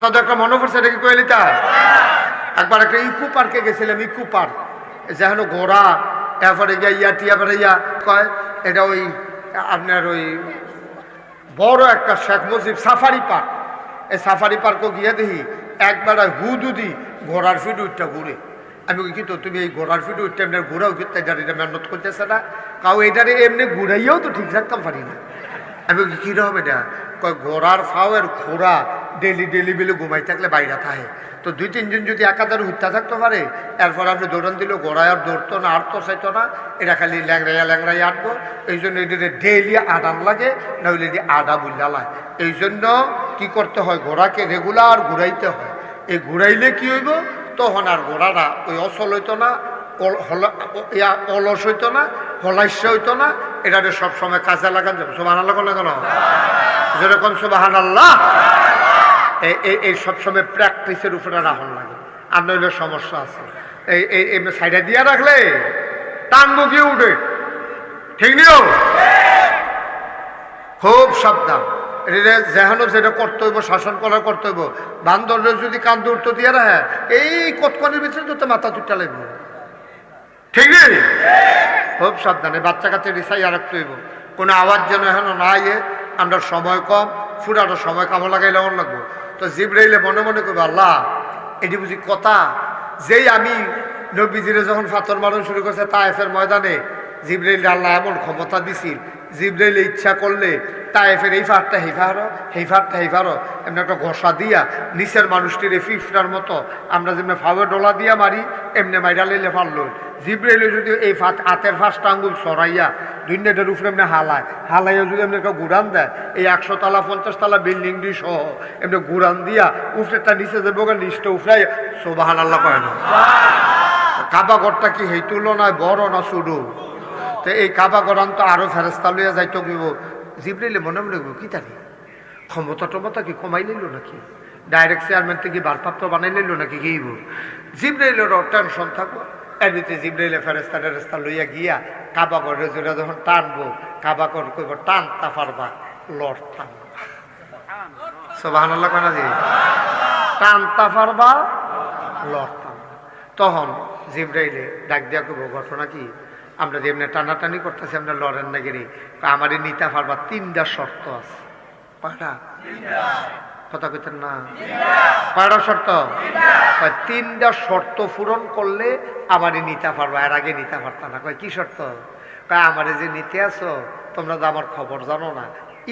তাদের একটা মনে পড়ছে, এটা কি কইলি তা? একবার একটা ইকো পার্কে গেছিলাম, ইকো পার্ক, যেন ঘোড়া, এরপরে গিয়া ইয়া টিয়া বেড়ে ইয়া কয়, এটা ওই আপনার ওই বড় একটা শেখ মুজিব সাফারি পার্ক। এই সাফারি পার্কও গিয়ে দেখি একবার হুদুদি ঘোড়ার ফিড উঠটা ঘুরে। আমি কিন্তু তুমি এই ঘোড়ার ফিড উঠতে এমনি ঘোরাও কিন্তু এটা মেহনত করতেছে না, কাউ এটারে এমনি ঘুরাইয়াও তো ঠিক রাখতাম পারি না। আমি কীরকম এটা কয় ঘোড়ার ফাওয়ের ঘোড়া ডেলি ডেলি বেলে ঘুমাই থাকলে বাইরে থাকে, তো 2-3 জন যদি একাধারে উঠতে থাকতে পারে, এরপর আপনি দৌড়ান দিলেও ঘোড়ায় আর দৌড়তো না, আটতো চাইতো না, এটা খালি ল্যাংড়াইয়া ল্যাংড়াইয়া আটবো। এই জন্য এটাতে ডেইলি আডান লাগে, নইলে এটি আডা বুল্লা লাগে। এই জন্য কী করতে হয়, ঘোড়াকে রেগুলার ঘুরাইতে হয়। এই ঘুরাইলে কি হইব, তখন আর ঘোড়াটা ওই অচল হইতো না, অলস হইতো না, হলাইস্য হইতো না, এটাতে সবসময় কাজে লাগান যাবে। সুবহানাল্লাহ না কেন? যেরকম সুবহানাল্লাহ। এই সবসময় প্র্যাকটিসের উপরে রাখুন লাগে, আর নইলে সমস্যা আছে। এই সাইডে দিয়া রাখলে টান মুখিয়ে উঠে, ঠিক নিও, খুব সাবধান। যেহানো যেটা করতে হইব, শাসন করার করতে হইব। বান্দরের যদি কান দূরত দিয়ে রাখে, এই কতক্ষণের ভিতরে তো মাথা দুটা লাগবে, ঠিক নেই? খুব সাবধানে বাচ্চা কাছে রিসাইয়া রাখতে হইব, কোনো আওয়াজ যেন এখন না ইয়ে। আমরা সময় কম, ফুরানো সময় কামো লাগাইলে এমন লাগবো। তো জিবরাইলে মনে মনে করবো, আল্লাহ এটি বুঝি কথা, যেই আমি নবীজিরে যখন ফাতর মারণ শুরু করছে তায়েফের ময়দানে, জিবরাইলে আল্লাহ এমন ক্ষমতা দিছিল, জিবরাইলে ইচ্ছা করলে তায়েফের এই ফাটটা হেফারো, এই ফাটটা হেফারো, এমনি একটা ঘষা দিয়া নিচের মানুষটির ফিফটার মতো আমরা যেমনি ফাওয়ে ডোলা দিয়া মারি, এমনি মাইরা লইলে পারল। জিবরাইলে যদি এই হাতের ফার্স্ট আঙ্গুল সরাইয়া দুনিয়াটার উপরে এমনি হালাইয়া যদি এমনি একটা গুড়ান দেয়, এই 100 তলা 50 তলা বিল্ডিং ডি সহ এমনি গুড়ান দিয়া উপরেটা নিচে যাবো, নিচটা উফরাই সুবহানাল্লাহ কয় না? কাবা ঘরটা কি সেই তুলনায় বড় না ছোটো? তো এই কাবা গরান তো আরো ফেরেস্তা লইয়া যাইতো গিব। জিবরাইলে মনে মনে গো কি জানি ক্ষমতা টমতা কি কমাই লইল নাকি, ডাইরেক্ট চেয়ারম্যান থেকে ভারপ্রাপ্ত বানাই লইল নাকি, গিয়েব জিবরাইলের টেনশন থাকবো। এর ভিতরে জিবরাইলে ফেরেস্তা লইয়া গিয়া কাবা ঘরের জোরে যখন টানবো, কাবা ঘর কইব টানতা পারবা, লড় টানবা। সুবহানাল্লাহ কেন জি? টানতা পারবা, লড় টানবা। তখন জিবরাইলে ডাক দিয়া কইব, ঘটনা কি? আমরা যে এমনি টানাটানি করতেছি, আমরা লড়েন না গেলে আমারই নিতে পারবা, 3টা শর্ত আছে। কয়টা কথা কইতেন না? কয়টা শর্ত? 3টা শর্ত পূরণ করলে আমারই নিতে পারবা, এর আগে নিতে পারতা না। কয় কি শর্ত? কয় আমারে যে নিতে আসো তোমরা তো আমার খবর জানো না।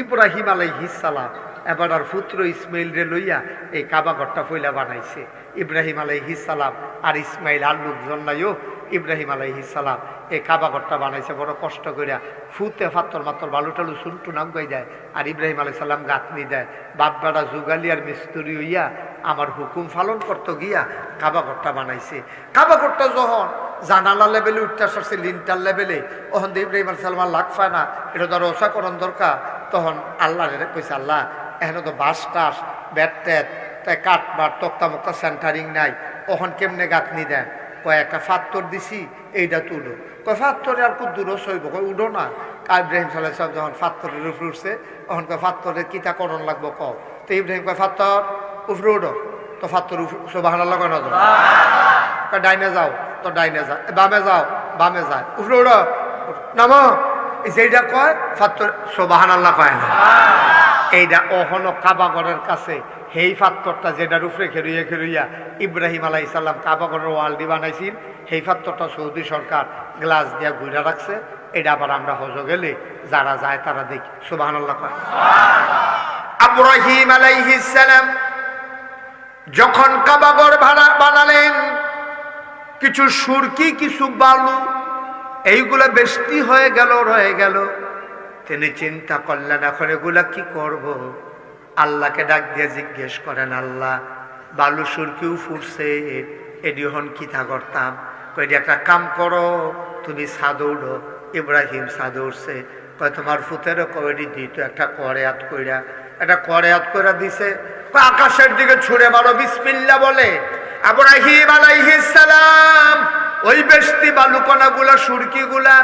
ইব্রাহিম আলাইহিস সালাম এবার আর পুত্র ইসমাইল রে লইয়া এই কাবা ঘরটা ফইলা বানাইছে। ইব্রাহিম আলাইহিস সালাম আর ইসমাইল আর লোকজন নাইও, ইব্রাহিম আলাইহিস সালাম এই কাবা ঘরটা বানাইছে বড় কষ্ট করিয়া, ফুতে ফাত্তর মাত্তর বালু টালু সুন্টু নামগাই দেয়, আর ইব্রাহিম আলাইহিস সালাম গাঁথনি দেয়। বাপ বেড়া যুগালি আর মিস্ত্রি হইয়া আমার হুকুম পালন করতে গিয়া কাবা ঘরটা বানাইছে। কাবা ঘরটা যখন জানালা লেভেলে উঠতে আসছে, লিন্টার লেভেলে, ওখান থেকে ইব্রাহিম আলাইহিস সালাম লাগ পায় না, এটা ধরো ওষাকরণ দরকার। তখন আল্লাহ কইছে, আল্লাহ এখানে তো বাঁশ টাস ব্যাট ট্যাট তাই কাঠ বাট তক্তা মক্তা সেন্টারিং নাই, ওখান কেমনে গাঁথনি দেন? কয়েকটা ফাত্তর দিছি, এইটা তুলো। কয় ফাত্তরে আর খুব দূরও সইব, কয় উঠো না। ইব্রাহিম সাল্লাল্লাহু আলাইহি ওয়াসাল্লাম যখন ফাত্তরের উপরে উঠছে, তখন কয় ফাত্তরের কিতা করণ লাগবো কও। তো ইব্রাহিম কয় ফাত্তর উপরে উঠো, তো ফাত্তর সুবহানাল্লাহ কয় না? কয় ডাইনে যাও, তো ডাইনে যায়, বামে যাও, বামে যায়, উপরে উঠো, নামো। যেটা কয় ফাত্তর সুবহানাল্লাহ কয় না? এইটা ওহনো কাবাগরের কাছে সেই পাত্তরটা যেটার উপরে খেরুইয়া ইব্রাহিম আলাইহিস সালাম কাবাগরের ওয়ালডি বানাইছিল, সেই পাত্তরটা সৌদি সরকার গ্লাস দিয়া ঘুরে রাখছে। এটা আবার আমরা হজ গেলে যারা যায় তারা দেখি। সুবহানাল্লাহ কয়। ইব্রাহিম আলাইহিস সালাম যখন কাবাগর বানালেন, কিছু সুরকি কিছু বালু এইগুলা বেশি হয়ে গেল, রয়ে গেল। তিনি চিন্তা করলেন এখন এগুলা কি করব। আল্লাহকে ডাক দিয়ে জিজ্ঞেস করেন, আল্লাহ বালু সুরকিও ফুটছে, এডি হন কি থা করতাম? কইডি একটা কাম করো, তুমি ছাদে উঠো। ইব্রাহিম ছাদে উঠছে। কয় তোমার ফুতেরও কয়ডি দিত একটা করেয়াত কইরা, একটা করেয়াত কইরা দিছে। আকাশের দিকে ছুঁড়ে মারো, বিসমিল্লাহ বলে। ইব্রাহিম আলাইহিস সালাম ওই বেশতি বালু কণাগুলা সুরকিগুলা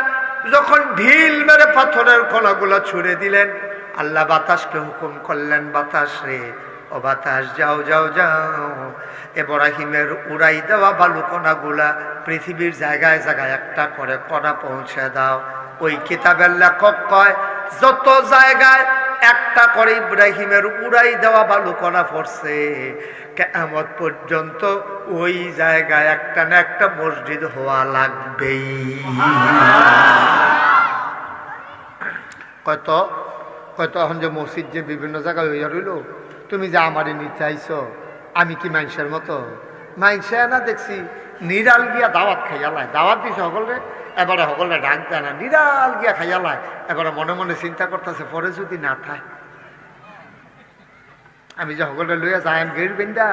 যখন ঢিল মেরে পাথরের কণাগুলা ছুড়ে দিলেন, আল্লাহ বাতাসকে হুকুম করলেন, বাতাস রে ও বাতাস যাও যাও যাও, ইব্রাহিমের উড়াই দেওয়া বালুকণাগুলা পৃথিবীর জায়গায় জায়গায় একটা করে কণা পৌঁছে দাও। ওই কিতাবের লেখক কয় যত জায়গায় একটা করে ইব্রাহিমের উড়াই দেওয়া বালুকণা পড়ছে, কিয়ামত পর্যন্ত ওই জায়গায় একটা না একটা মসজিদ হওয়া লাগবেই। কয়তো এখন যে মসজিদ যে বিভিন্ন জায়গায় হইয়া রইল, তুমি যে আমারই নিতে আইছো, আমি কি মানুষের মতো? মানুষে না দেখছি নিরাল গিয়া দাওয়াত খাইয়ালায়, দাওয়াত দিছে সকলে, এবারে সকলে ডাক দেয় না, নিরাল গিয়া খাইয়ালায়। এবারে মনে মনে চিন্তা করতেছে পরে যদি না থাক, আমি যে সকলে লইয়া যাই গের বেন্দা,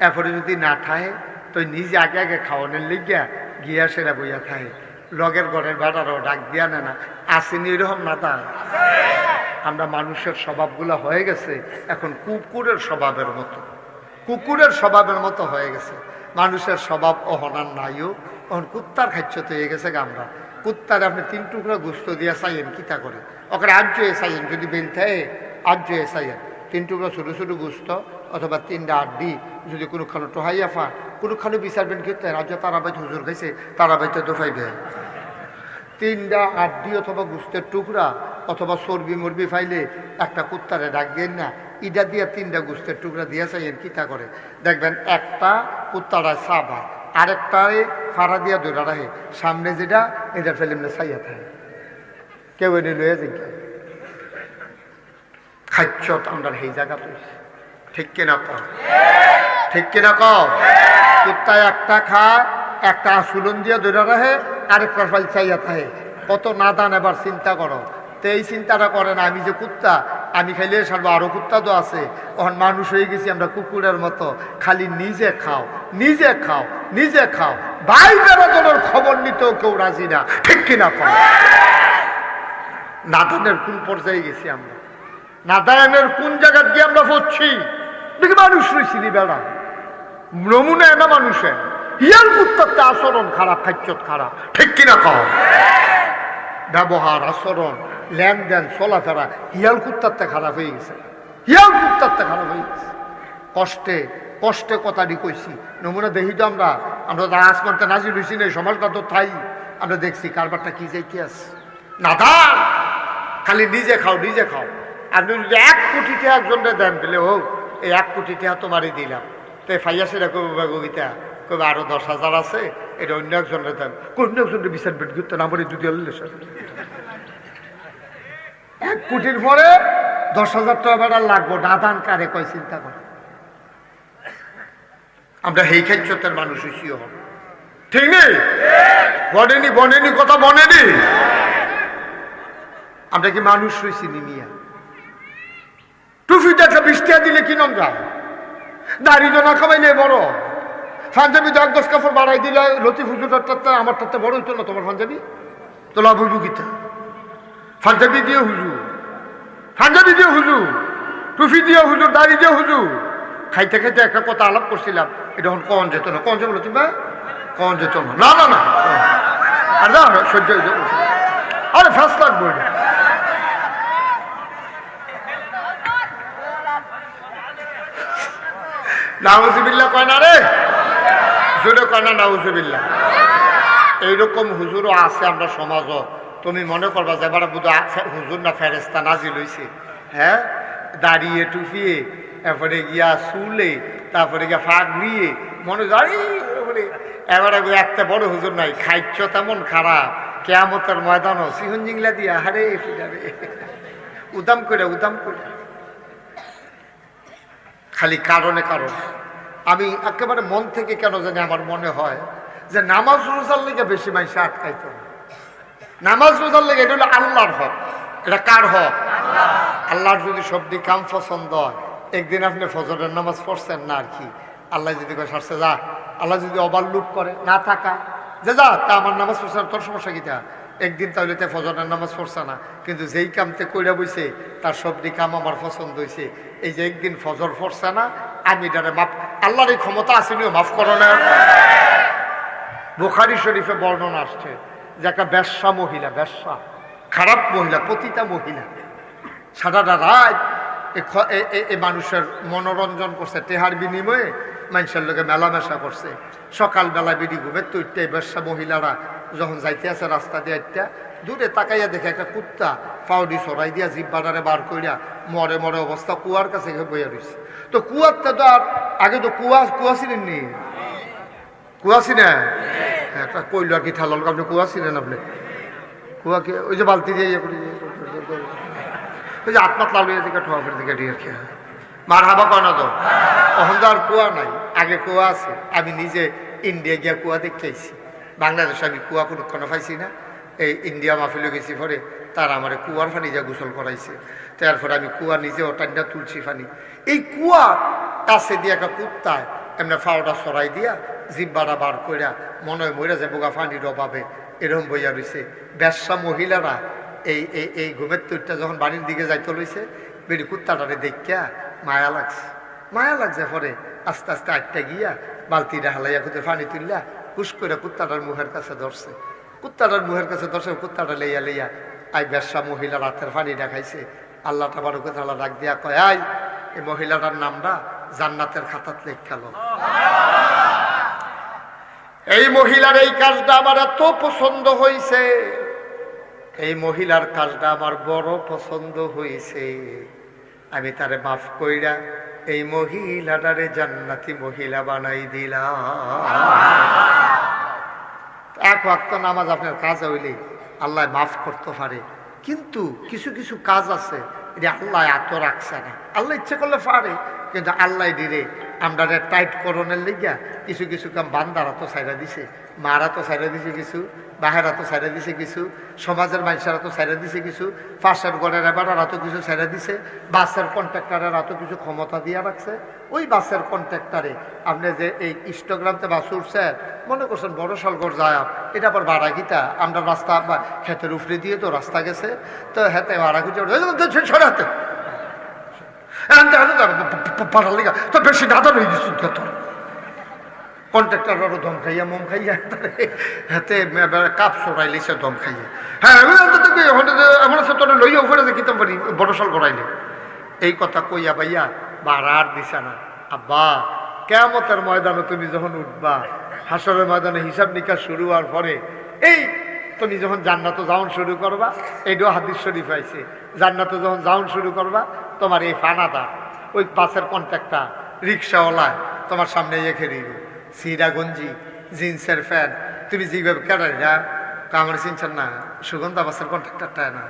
এরপরে যদি না থাহে তো নিজে আগে আগে খাওয়ানোর লিগিয়া গিয়া সেরা বইয়া থাহে, লগের ঘরের বেটারও ডাক দিয়া নেয় না। আসেনি এরকম না তা? আমরা মানুষের স্বভাবগুলো হয়ে গেছে এখন কুকুরের স্বভাবের মতো, কুকুরের স্বভাবের মতো হয়ে গেছে। মানুষের স্বভাব অহনার নাইও, এখন কুত্তার খাচ্ছ তো হয়ে গেছে আমরা। কুত্তার আপনি 3 টুকরা গুস্ত দিয়া চাইয়েন কিতা করে, ওখানে আজ চাইয়েন যদি বেল থাকে আজ চাইয়েন 3 টুকরা ছোটো ছোটো গুস্ত অথবা 3টা আড্ডি যদি কোনোখানে টোহাইয়া ফা, কোনোখানে বিচারবেন কিন্তু রাজ্য তারাবাই হুজুর খাইছে, তারাবাইতে দোফাইবে 3টা আড্ডি অথবা গুস্তের টুকরা অথবা চর্বি মর্বি ফাইলে একটা কুত্তারে ডাক দেন না, ইটা দিয়া 3টা গুস্তের টুকরা দিয়া চাইয়েন কিতা করে, দেখবেন একটা কুত্তারা চাবা, আরেকটারে ফাড়া দিয়া ধরা রাখে, সামনে যেটা এটা ফেলে চাইয়া থাকে, কেউ এনে লইয়া যাই খাচ্ছ আমরা সেই জায়গা পেয়েছি। ঠিক কিনা কম? ঠিক কিনা কম? কুত্তায় একটা খায়, একটা সুলন দিয়া ধরে রাখে, আরেকটা ফাইল চাইয়া থাকে, কত নাদান। এবার চিন্তা করো তো, এই চিন্তাটা করে না আমি যে কুত্তা, আমি খাইলে সারবো, আরো কুত্তা তো আছে। তখন মানুষ হয়ে গেছি আমরা কুকুরের মতো, খালি নিজে খাও নিজে খাও নিজে খাও, ভাই বেড়ানোর খবর নিতেও কেউ রাজি না। ঠিক কিনা কম? নাদানের কোন পর্যায়ে গেছি আমরা, নাদানের কোন জায়গা গিয়ে আমরা পড়ছি। দেখি মানুষ রয়েছি বেড়া নমুনা না মানুষের, হিয়াল কুত্তার আচরণ খারাপ, খাচ্ছত খারাপ। ঠিক কিনা কম? ব্যবহার আচরণ লেনদেন চলাফেরা হিয়াল কুত্তারতে খারাপ হয়ে গেছে, হিয়াল কুত্তারতে খারাপ হয়ে গেছে। কষ্টে কষ্টে কথাটি কইছি, নমুনা দেখি তো আমরা তো আসমানতে নাজির হয়েছি না, সমাজটা তো তাই আমরা দেখছি কারবারটা কি যাইতে আছে। নাদান খালি নিজে খাও নিজে খাও। আপনি যদি 1 কোটি টাকা একজনকে দেন দিলে হোক, এই 1 কোটি টাকা তোমারই দিলাম, তো ফাইয়া সেটা কবে কবিতা কবে আরো 10,000 আছে, এটা অন্য একজনের দেন, অন্য একজনের বিচার বেট করতে না বলে যদি 1 কোটির পরে 10,000 টাকা বেড়া লাগবো, নাদান কারে কয় চিন্তা করে। আমরা এই ক্ষেত্রের মানুষ হইছিও হব, ঠিক নেই? বনেনি বনেনি কথা বনেনি, আমরা কি মানুষ হয়েছি নিমিয়া? টুফিটা একটা 20 টাকা দিলে কি নমরা, দাড়ি তো না খাবাইলে বড়, পাঞ্জাবি 10 কাপড় বাড়াই দিলে লতিফ হুজুরটা আমার তাতে বড় হইতো না, তোমার পাঞ্জাবি তো লাভ হইব কিতা? পাঞ্জাবি দিয়ে হুজুর, পাঞ্জাবি দিয়ে হুজুর, টুফি দিয়ে হুজুর, দাড়ি দিয়ে হুজুর। খাইতে খাইতে একটা কথা আলাপ করছিলাম, এটা এখন কন যেত না, কন যেত তুমি কন যেত না, না না না আর না সহ্য হইতে, আরে ফার্স্ট লাগবো এটা। নাউজুবিল্লাহ কয় না রে, জোরে কয় না নাউজুবিল্লাহ। এইরকম হুজুরও আছে আমরা সমাজও। তুমি মনে করবা যে এবার বুধ হুজুর না ফেরেস্তা নাজিল হইছে, হ্যাঁ দাঁড়িয়ে টুপিয়ে, এরপরে গিয়া চুলে, তারপরে গিয়া ফাঁক নিয়ে মনে দাঁড়িয়ে, এবারে একটা বড় হুজুর নাই, খাইছ তেমন খারাপ, কেয়ামতের ময়দানও সিহন জিংলা দিয়া হারে ফিরারে উদাম করে উদাম করে, খালি কারণে কারণ। আমি একেবারে মন থেকে কেন জানি আমার মনে হয় যে নামাজ রোজার লেগে বেশি মানুষ আটকাইত না। নামাজ রোজার লেগে এটা হলো আল্লাহর হক। এটা কার হক? আল্লাহর যদি সবদি কাম পছন্দ হয়, একদিন আপনি ফজরের নামাজ পড়ছেন না আর কি, আল্লাহ যদি সারছে যা, আল্লাহ যদি ওভারলুক করে না থাকা যে যা তা আমার নামাজ পড়ছে না, তোর সমস্যা কিটা? একদিন তাহলে তে ফজরের নামাজ পড়ছে না, কিন্তু যেই কামতে কইরা বইছে তার সবদি কাম আমার পছন্দ হয়েছে, এই যে একদিন ফজর পড়ছে না, আমি এটারে মাফ, আল্লাহর এই ক্ষমতা আসেনিও মাফ করো না। বুখারী শরীফে বর্ণনা আসছে যে একটা বেশ্যা মহিলা, বেশ্যা খারাপ মহিলা, পতিতা মহিলা, সারাটা রাত এই মানুষের মনোরঞ্জন করছে, টেহার বিনিময়ে মানুষের লোকে মেলামেশা করছে। সকালবেলা বেরি ঘুমের তো ইত্যা ব্যবসা মহিলারা যখন যাইতে আছে রাস্তা দিয়ে একটা দূরে তাকাইয়া দেখে একটা কুত্তা ফাউডি সরাই দিয়া জিব্বাটারে বার করিয়া মরে মরে অবস্থা কুয়ার কাছে বইয়া রয়েছে। তো কুয়ারটা তো আর আগে তো কুয়া ছিলেন নি, কুয়া ছিলেন একটা কইল আর কি ঠাল আপনি কুয়া ছিলেন, আপনি কুয়াকে ওই যে বালতি দিয়ে ইয়ে করি ওই যে আত্মাত লাল দিকে ঠোয়া করে দিকে ডিয়ার খেয়ে মার হাবা কয় না তো। তখন তো আর কুয়া নাই, আগে কুয়া আছে। আমি নিজে ইন্ডিয়া গিয়া কুয়া দেখতে আইছি, বাংলাদেশে আমি কুয়া কোনোক্ষণ পাইছি না। এই ইন্ডিয়া মাহফিলে গেছি পরে তারা আমার কুয়ার পানি যা গোসল করাইছে, তারপরে আমি কুয়া নিজে ওটানটা তুলছি পানি। এই কুয়ার কাছে দিয়ে একটা কুত্তায় এমনি ফাওটা সরাই দিয়া জিব্বাটা বার কইরা মনে হয় মরে যায় বোগা পানির অভাবে এরকম বইয়া রয়েছে। ব্যবসা মহিলারা এই এই এই ঘুমের তুরটা যখন বাড়ির দিকে যাইতে লইছে, বেরি কুত্তাটারে দেখিয়া মায়া লাগছে। পরে আস্তে আস্তে আটটা গিয়া বালতিটা হালাইয়া খুঁজে পানি তুললা হুশ করে কুত্তাটার মুখের কাছে ধরছে। কুত্তাটা লইয়া আই ব্যবসা মহিলা রাতের পানি দেখাইছে। আল্লাহ তাবারক ওয়া তাআলা ডাক দিয়া কয়, আই এই মহিলাটার নামটা জান্নাতের খাতাত লেখালো। এই মহিলার এই কাজটা আমার এত পছন্দ হয়েছে, এই মহিলার কাজটা আমার বড় পছন্দ হয়েছে, আমি তারে মাফ কইরা এই মহিলাটারে জান্নাতি মহিলা বানাই দিলাম। এক ওয়াক্ত নামাজ আপনার কাজ হইলে আল্লাহ মাফ করতে পারে, কিন্তু কিছু কিছু কাজ আছে এটা আল্লাহ এত রাখছে না। আল্লাহ ইচ্ছে করলে পারে, কিন্তু আল্লাহ দিলে আমরা টাইট করণের লিগা কিছু কিছু কাম বান্দারা তো ছাইরা দিছে, মারা তো ছাইরা দিছে কিছু, বাহেরা তো ছাইরা দিছে কিছু, সমাজের মানুষেরা তো ছাইরা দিছে কিছু, পাশের ঘরের এবারেরা তো কিছু ছাইরা দিছে, বাসের কন্ট্রাক্টারেরা তো কিছু ক্ষমতা দিয়ে রাখছে। ওই বাসের কন্ট্রাক্টারে আপনি যে এই ইনস্টাগ্রামতে বাস উঠছে মনে করছেন বড় সলগড় যায়, এটা আবার ভাড়া গীতা আমরা রাস্তা ক্ষেতের উপরে দিয়ে তো রাস্তা গেছে, তো হেতে ভাড়া গিয়ে সরাতে তো বেশি দাদা হয়ে গেছে তোর কন্ট্রাক্টার দম খাইয়া মম খাইয়া হাতে কাপ সরাই লিছে দম খাইয়া। হ্যাঁ আমার তোর লইয়া উপরে যে কিতাম পারি বড় সল করাইলে এই কথা কইয়া পাইয়া বাড়ার দিছে না। আব্বা কিয়ামতের ময়দানে তুমি যখন উঠবা, হাসরের ময়দানে হিসাব নিকাশ শুরু হওয়ার পরে এই তুমি যখন জান্নাতে যাওন শুরু করবা, এইটাও হাদিস শরীফ আইছে, জান্নাতে যখন যাওন শুরু করবা তোমার এই ফানাদা ওই বাসের কন্ট্রাক্টর রিক্সাওয়ালায় তোমার সামনে রেখে দিল সিরা গঞ্জি জিন্সের প্যান্ট, তুমি যেভাবে কেটাই যা আমার চিনছেন না, সুগন্ধা বাসের কন্ট্রাক্টরটা না,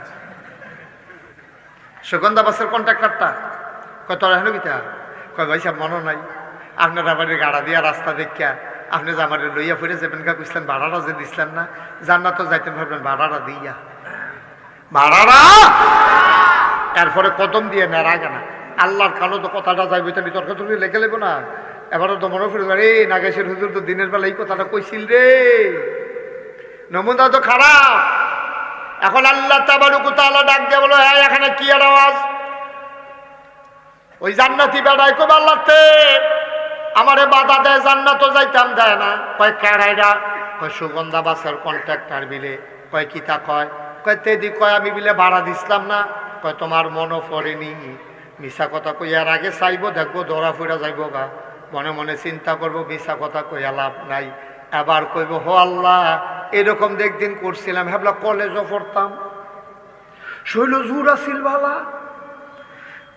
সুগন্ধা বাসের কন্ট্রাক্টরটা কয় তোরা হেন গীতা কয় ভাই সাহেব মনে নাই আপনার আমার গাড়া দিয়া রাস্তা দেখিয়া আপনি যে আমার লইয়া ফিরে যাবেন কা বুঝলেন, ভাড়াটা যে দিচ্ছেন না, জান্নাত তো যাইতেন ভাবলেন ভাড়াটা দিয়া ভাড়াটা, এরপরে কদম দিয়ে নেড়া কেনা আল্লাহর কালো তো কথাটা যাইবে তুমি তর্ক তুমি লেখে লেবো না। এবারও তো মনে ফিরে রে নাগেশের হুজুর তো দিনের বেলা এই কথাটা কইছিল রে, নমুনা তো খারাপ। এখন আল্লাহ তাবারক ওয়া তাআলা ডাক দিয়ে বলো, হ্যাঁ এখানে কি আর আওয়াজ? ওই জান্নাতি বেড়াই কো আল্লাহতে আমারে বাধা দেয়, জান্নাতও যাইতাম দেয় না। কয় কেড়াইরা? কয় সুগন্ধা বাসের কন্ট্রাক্টর বিলে। কয় কিতা? কয় তেদি কয় আমি বিলে ভাড়া দিছিলাম না। কয় তোমার মনও পড়েনি, মিশা কথা কই আর আগে চাইবো দেখবো ধরা ফুরা যাইব গা, মনে মনে চিন্তা করবো মিশা কথা কইয়া লাভ নাই। এবার কইব হো আল্লাহ এরকম দেখদিন করছিলাম, ভাবলা কলেজও পড়তাম, শৈল জোর আছিল ভালা,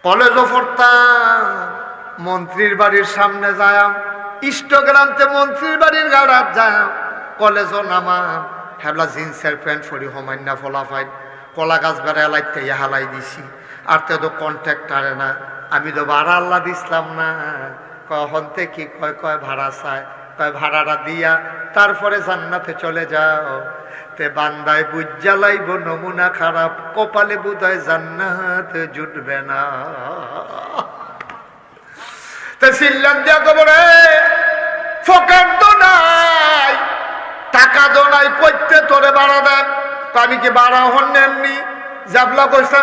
কলেজও পড়তাম, মন্ত্রীর বাড়ির সামনে যায়াম, ইস্টগ্রামতে মন্ত্রীর বাড়ির গাড়াত যায়াম, কলেজও নামাম, হেবলা জিন্সের প্যান্ট ফরি হমান্না ফলাফাই কলা গাছ বেড়া লাইতে হালাই দিছি। আর তো কন্ট্রাক্টারে না, আমি তো ভাড়া আল্লাহ দিছিলাম না। কখন থেকে কয় ভাড়া চায়, কয় ভাড়াটা দিয়া তারপরে জান্নাতে চলে যাও। তে বান্দায় বুঝা লাইব নমুনা খারাপ, কপালে বুধায় জান্নাত জুটবে না। তে সিল্লান দিয়া কবরে ফকার তো নাই, টাকা তো নাই, কইতে তোরে ভাড়া দেন। আমি কি ভাড়া হন এমনি জাবলা কইছিলাম